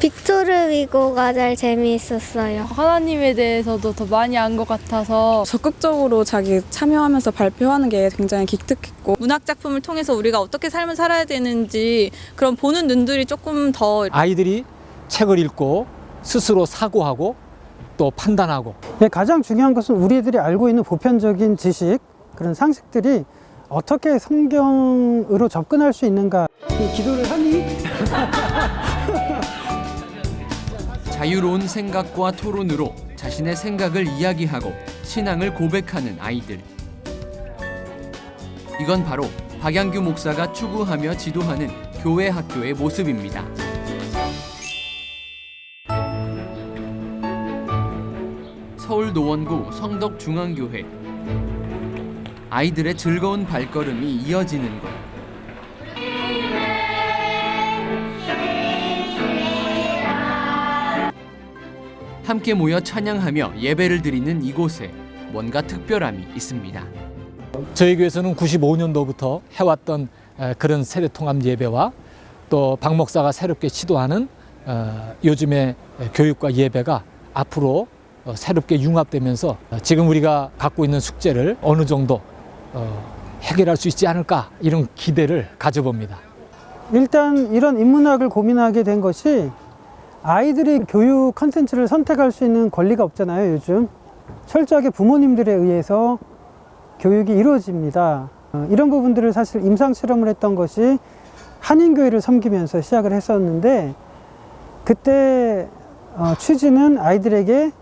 빅토르 위고가 제일 재미있었어요. 하나님에 대해서도 더 많이 안 것 같아서 적극적으로 자기 참여하면서 발표하는 게 굉장히 기특했고, 문학 작품을 통해서 우리가 어떻게 삶을 살아야 되는지 그런 보는 눈들이 조금 더 아이들이 책을 읽고 스스로 사고하고 또 판단하고. 가장 중요한 것은 우리 애들이 알고 있는 보편적인 지식, 그런 상식들이 어떻게 성경으로 접근할 수 있는가. 기도를 하니? 자유로운 생각과 토론으로 자신의 생각을 이야기하고 신앙을 고백하는 아이들. 이건 바로 박양규 목사가 추구하며 지도하는 교회 학교의 모습입니다. 서울 노원구 성덕중앙교회. 아이들의 즐거운 발걸음이 이어지는 곳. 함께 모여 찬양하며 예배를 드리는 이곳에 뭔가 특별함이 있습니다. 저희 교회에서는 95년도부터 해왔던 그런 세대통합 예배와 또 박 목사가 새롭게 시도하는 요즘의 교육과 예배가 앞으로 새롭게 융합되면서 지금 우리가 갖고 있는 숙제를 어느 정도 해결할 수 있지 않을까, 이런 기대를 가져봅니다. 일단 이런 인문학을 고민하게 된 것이, 아이들이 교육 컨텐츠를 선택할 수 있는 권리가 없잖아요, 요즘. 철저하게 부모님들에 의해서 교육이 이루어집니다. 이런 부분들을 사실 임상실험을 했던 것이 한인교회를 섬기면서 시작을 했었는데, 그때 취지는 아이들에게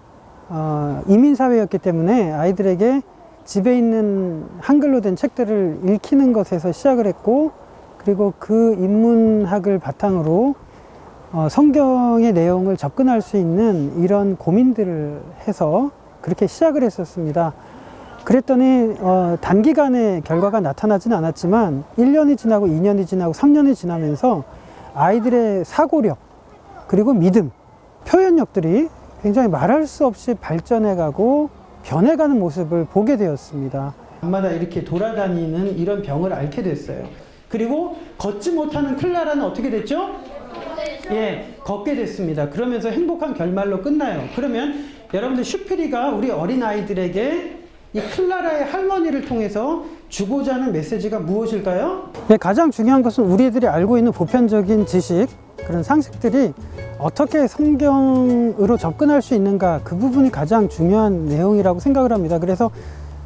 이민사회였기 때문에 아이들에게 집에 있는 한글로 된 책들을 읽히는 것에서 시작을 했고, 그리고 그 인문학을 바탕으로 성경의 내용을 접근할 수 있는 이런 고민들을 해서 그렇게 시작을 했었습니다. 그랬더니 단기간에 결과가 나타나진 않았지만 1년이 지나고 2년이 지나고 3년이 지나면서 아이들의 사고력, 그리고 믿음, 표현력들이 굉장히 말할 수 없이 발전해가고 변해가는 모습을 보게 되었습니다. 밤마다 이렇게 돌아다니는 이런 병을 앓게 됐어요. 그리고 걷지 못하는 클라라는 어떻게 됐죠? 걷게 됐습니다. 그러면서 행복한 결말로 끝나요. 그러면 여러분들, 슈피리가 우리 어린아이들에게 이 클라라의 할머니를 통해서 주고자 하는 메시지가 무엇일까요? 가장 중요한 것은 우리 애들이 알고 있는 보편적인 지식, 그런 상식들이 어떻게 성경으로 접근할 수 있는가, 그 부분이 가장 중요한 내용이라고 생각을 합니다. 그래서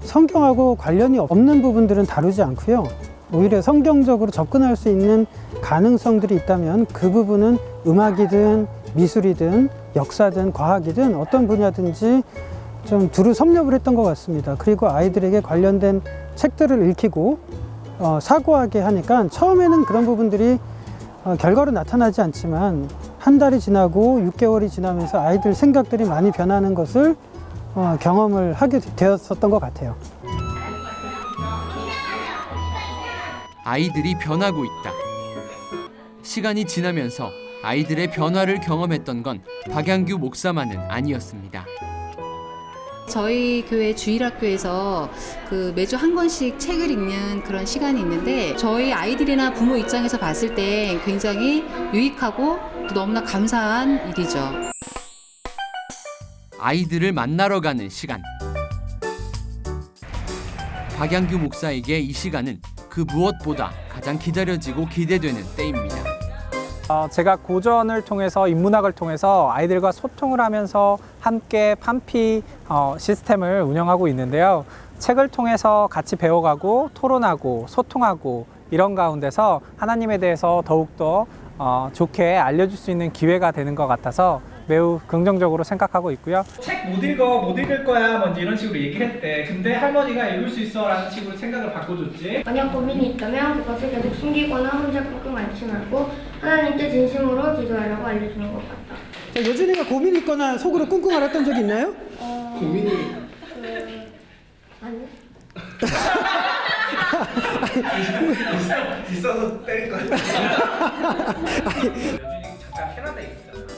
성경하고 관련이 없는 부분들은 다루지 않고요, 오히려 성경적으로 접근할 수 있는 가능성들이 있다면 그 부분은 음악이든 미술이든 역사든 과학이든 어떤 분야든지 좀 두루 섭렵을 했던 것 같습니다. 그리고 아이들에게 관련된 책들을 읽히고 사고하게 하니까 처음에는 그런 부분들이 결과로 나타나지 않지만 한 달이 지나고 6개월이 지나면서 아이들 생각들이 많이 변하는 것을 경험을 하게 되었었던 것 같아요. 아이들이 변하고 있다. 시간이 지나면서 아이들의 변화를 경험했던 건 박양규 목사만은 아니었습니다. 저희 교회 주일학교에서 매주 한 권씩 책을 읽는 그런 시간이 있는데, 저희 아이들이나 부모 입장에서 봤을 때 굉장히 유익하고 또 너무나 감사한 일이죠. 아이들을 만나러 가는 시간. 박양규 목사에게 이 시간은 그 무엇보다 가장 기다려지고 기대되는 때입니다. 제가 고전을 통해서, 인문학을 통해서 아이들과 소통을 하면서 함께 판피 시스템을 운영하고 있는데요. 책을 통해서 같이 배워가고 토론하고 소통하고 이런 가운데서 하나님에 대해서 더욱더 좋게 알려줄 수 있는 기회가 되는 것 같아서 매우 긍정적으로 생각하고 있고요. 책 못 읽을 거야 뭐 이런 식으로 얘기를 했대. 근데 할머니가 읽을 수 있어 라는 식으로 생각을 바꿔줬지. 만약 고민이 있다면 그것을 계속 숨기거나 혼자 끙끙 앓지 말고 하나님께 진심으로 기도하라고 알려주는 것 같다. 자, 여준이가 고민이 있거나 속으로 끙끙 앓았던 적 있나요? 고민이... 아니요. 있어서 때릴 거야.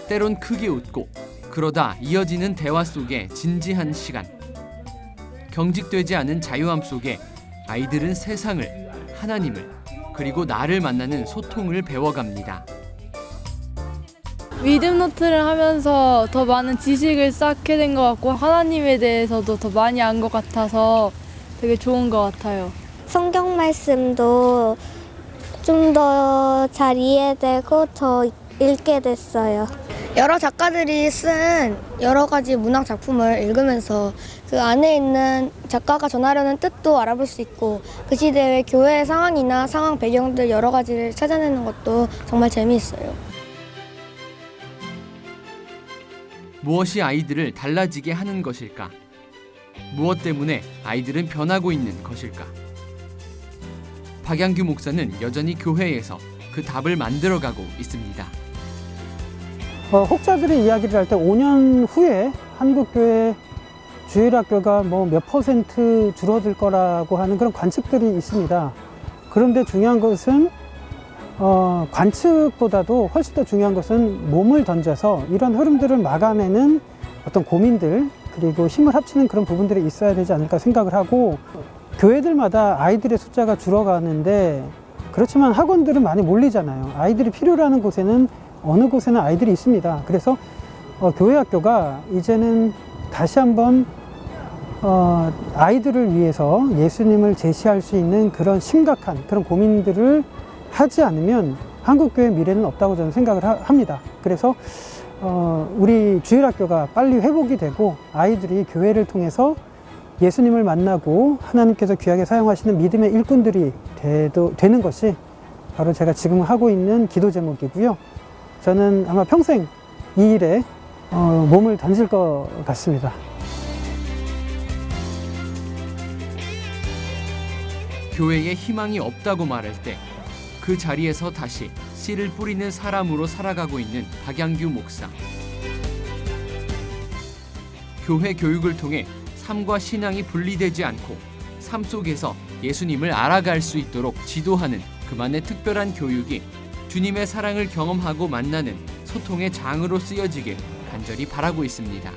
때론 크게 웃고 그러다 이어지는 대화 속에 진지한 시간. 경직되지 않은 자유함 속에 아이들은 세상을, 하나님을, 그리고 나를 만나는 소통을 배워갑니다. 믿음 노트를 하면서 더 많은 지식을 쌓게 된 것 같고 하나님에 대해서도 더 많이 안 것 같아서 되게 좋은 것 같아요. 성경 말씀도 좀 더 잘 이해되고 더 읽게 됐어요. 여러 작가들이 쓴 여러 가지 문학 작품을 읽으면서 그 안에 있는 작가가 전하려는 뜻도 알아볼 수 있고 그 시대의 교회의 상황이나 상황 배경들 여러 가지를 찾아내는 것도 정말 재미있어요. 무엇이 아이들을 달라지게 하는 것일까? 무엇 때문에 아이들은 변하고 있는 것일까? 박양규 목사는 여전히 교회에서 그 답을 만들어가고 있습니다. 혹자들이 이야기를 할 때 5년 후에 한국교회 주일학교가 뭐 몇 % 줄어들 거라고 하는 그런 관측들이 있습니다. 그런데 중요한 것은 관측보다도 훨씬 더 중요한 것은 몸을 던져서 이런 흐름들을 막아내는 어떤 고민들 그리고 힘을 합치는 그런 부분들이 있어야 되지 않을까 생각을 하고 교회들마다 아이들의 숫자가 줄어가는데 그렇지만 학원들은 많이 몰리잖아요. 아이들이 필요로 하는 곳에는 어느 곳에는 아이들이 있습니다. 그래서 교회 학교가 이제는 다시 한번 아이들을 위해서 예수님을 제시할 수 있는 그런 심각한 그런 고민들을 하지 않으면 한국교회 미래는 없다고 저는 생각을 합니다. 그래서 우리 주일학교가 빨리 회복이 되고 아이들이 교회를 통해서 예수님을 만나고 하나님께서 귀하게 사용하시는 믿음의 일꾼들이 되는 것이 바로 제가 지금 하고 있는 기도 제목이고요. 저는 아마 평생 이 일에 몸을 던질 것 같습니다. 교회에 희망이 없다고 말할 때 그 자리에서 다시 씨를 뿌리는 사람으로 살아가고 있는 박양규 목사. 교회 교육을 통해 삶과 신앙이 분리되지 않고 삶 속에서 예수님을 알아갈 수 있도록 지도하는 그만의 특별한 교육이 주님의 사랑을 경험하고 만나는 소통의 장으로 쓰여지길 간절히 바라고 있습니다.